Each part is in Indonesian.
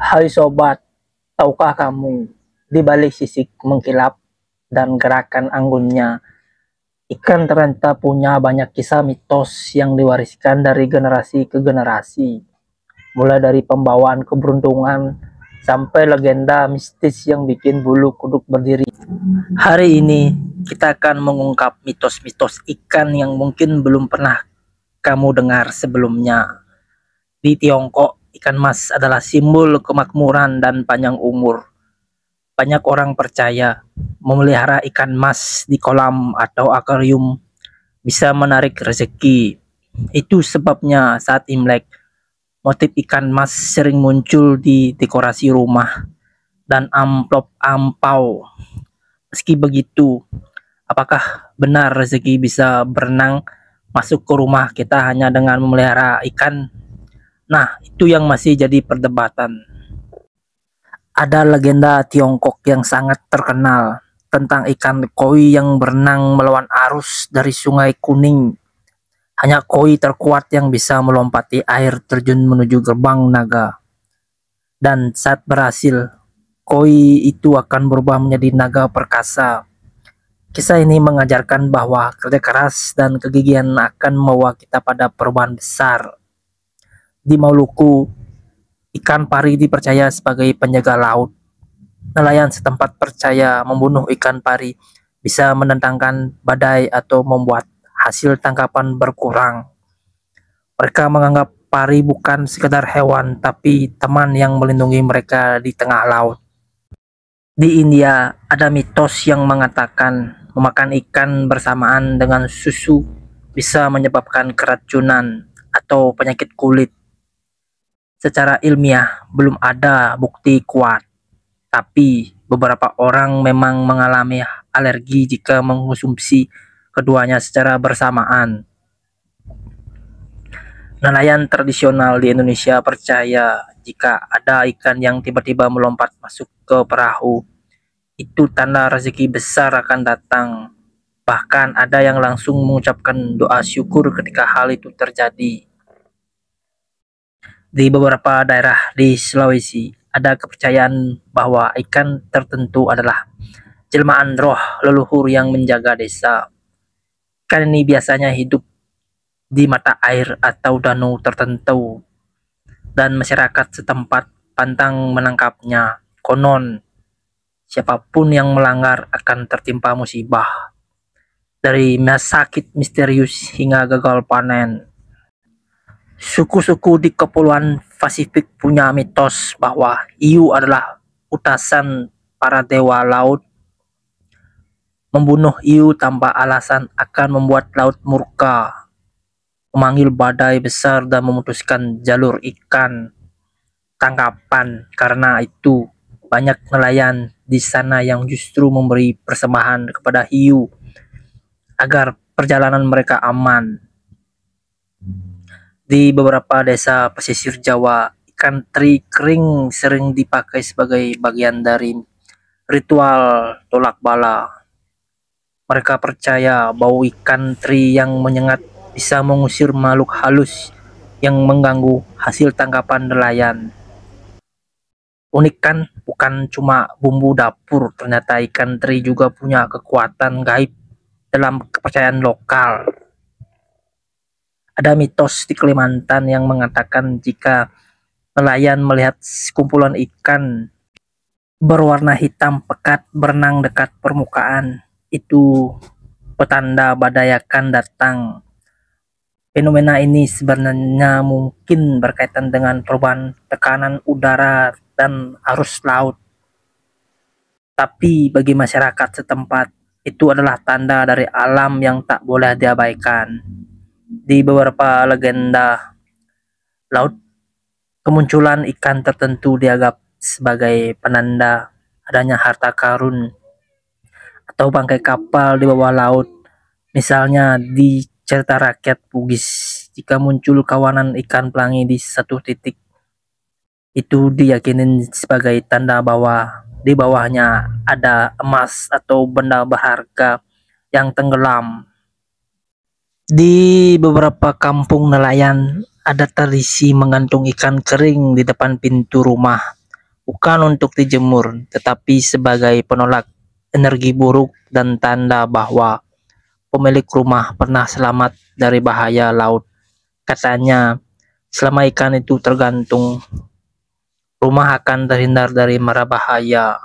Hai sobat, tahukah kamu, di balik sisik mengkilap dan gerakan anggunnya, ikan ternyata punya banyak kisah mitos yang diwariskan dari generasi ke generasi. Mulai dari pembawaan keberuntungan sampai legenda mistis yang bikin bulu kuduk berdiri. Hari ini kita akan mengungkap mitos-mitos ikan yang mungkin belum pernah kamu dengar sebelumnya. Di Tiongkok, ikan mas adalah simbol kemakmuran dan panjang umur. Banyak orang percaya memelihara ikan mas di kolam atau akuarium bisa menarik rezeki. Itu sebabnya saat Imlek, motif ikan mas sering muncul di dekorasi rumah dan amplop ampau. Meski begitu, apakah benar rezeki bisa berenang masuk ke rumah kita hanya dengan memelihara ikan? Nah, itu yang masih jadi perdebatan. Ada legenda Tiongkok yang sangat terkenal tentang ikan koi yang berenang melawan arus dari Sungai Kuning. Hanya koi terkuat yang bisa melompati air terjun menuju gerbang naga. Dan saat berhasil, koi itu akan berubah menjadi naga perkasa. Kisah ini mengajarkan bahwa kerja keras dan kegigihan akan membawa kita pada perubahan besar. Di Maluku, ikan pari dipercaya sebagai penjaga laut. Nelayan setempat percaya membunuh ikan pari bisa menentangkan badai atau membuat hasil tangkapan berkurang. Mereka menganggap pari bukan sekedar hewan, tapi teman yang melindungi mereka di tengah laut. Di India, ada mitos yang mengatakan memakan ikan bersamaan dengan susu bisa menyebabkan keracunan atau penyakit kulit. Secara ilmiah, belum ada bukti kuat, tapi beberapa orang memang mengalami alergi jika mengonsumsi keduanya secara bersamaan. Nelayan tradisional di Indonesia percaya jika ada ikan yang tiba-tiba melompat masuk ke perahu, itu tanda rezeki besar akan datang. Bahkan ada yang langsung mengucapkan doa syukur ketika hal itu terjadi. Di beberapa daerah di Sulawesi, ada kepercayaan bahwa ikan tertentu adalah jelmaan roh leluhur yang menjaga desa. Ikan ini biasanya hidup di mata air atau danau tertentu, dan masyarakat setempat pantang menangkapnya. Konon, siapapun yang melanggar akan tertimpa musibah, dari sakit misterius hingga gagal panen. Suku-suku di Kepulauan Pasifik punya mitos bahwa hiu adalah utasan para dewa laut. Membunuh hiu tanpa alasan akan membuat laut murka, memanggil badai besar dan memutuskan jalur ikan tangkapan. Karena itu, banyak nelayan di sana yang justru memberi persembahan kepada hiu agar perjalanan mereka aman. Di beberapa desa pesisir Jawa, ikan teri kering sering dipakai sebagai bagian dari ritual tolak bala. Mereka percaya bau ikan teri yang menyengat bisa mengusir makhluk halus yang mengganggu hasil tangkapan nelayan. Unik kan, bukan cuma bumbu dapur, ternyata ikan teri juga punya kekuatan gaib dalam kepercayaan lokal. Ada mitos di Kalimantan yang mengatakan jika nelayan melihat sekumpulan ikan berwarna hitam pekat berenang dekat permukaan, itu petanda badai akan datang. Fenomena ini sebenarnya mungkin berkaitan dengan perubahan tekanan udara dan arus laut. Tapi bagi masyarakat setempat, itu adalah tanda dari alam yang tak boleh diabaikan. Di beberapa legenda laut, kemunculan ikan tertentu dianggap sebagai penanda adanya harta karun atau bangkai kapal di bawah laut. Misalnya di cerita rakyat Bugis, jika muncul kawanan ikan pelangi di satu titik, itu diyakini sebagai tanda bahwa di bawahnya ada emas atau benda berharga yang tenggelam. Di beberapa kampung nelayan, ada tradisi menggantung ikan kering di depan pintu rumah bukan untuk dijemur, tetapi sebagai penolak energi buruk dan tanda bahwa pemilik rumah pernah selamat dari bahaya laut. Katanya, selama ikan itu tergantung, rumah akan terhindar dari mara bahaya.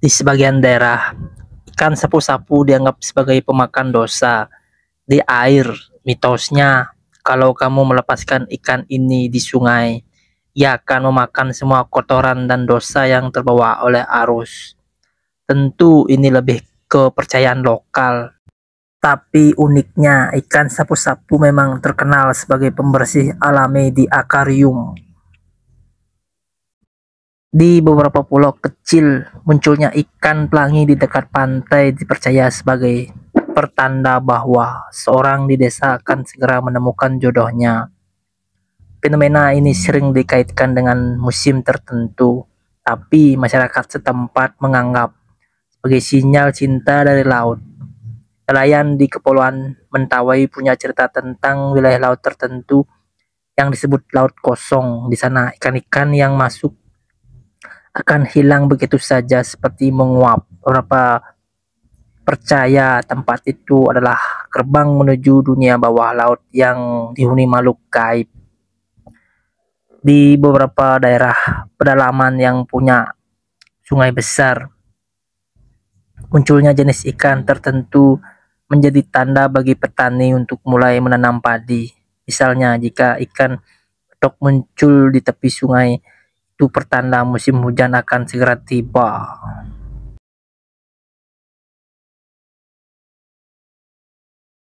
Di sebagian daerah, ikan sapu-sapu dianggap sebagai pemakan dosa di air. Mitosnya, kalau kamu melepaskan ikan ini di sungai, ia akan memakan semua kotoran dan dosa yang terbawa oleh arus. Tentu ini lebih ke kepercayaan lokal. Tapi uniknya, ikan sapu-sapu memang terkenal sebagai pembersih alami di akuarium. Di beberapa pulau kecil, munculnya ikan pelangi di dekat pantai dipercaya sebagai pertanda bahwa seorang di desa akan segera menemukan jodohnya. Fenomena ini sering dikaitkan dengan musim tertentu, tapi masyarakat setempat menganggap sebagai sinyal cinta dari laut. Nelayan di Kepulauan Mentawai punya cerita tentang wilayah laut tertentu yang disebut Laut Kosong. Di sana ikan-ikan yang masuk akan hilang begitu saja seperti menguap. Beberapa percaya tempat itu adalah gerbang menuju dunia bawah laut yang dihuni makhluk gaib. Di beberapa daerah pedalaman yang punya sungai besar, munculnya jenis ikan tertentu menjadi tanda bagi petani untuk mulai menanam padi. Misalnya, jika ikan betok muncul di tepi sungai, itu pertanda musim hujan akan segera tiba.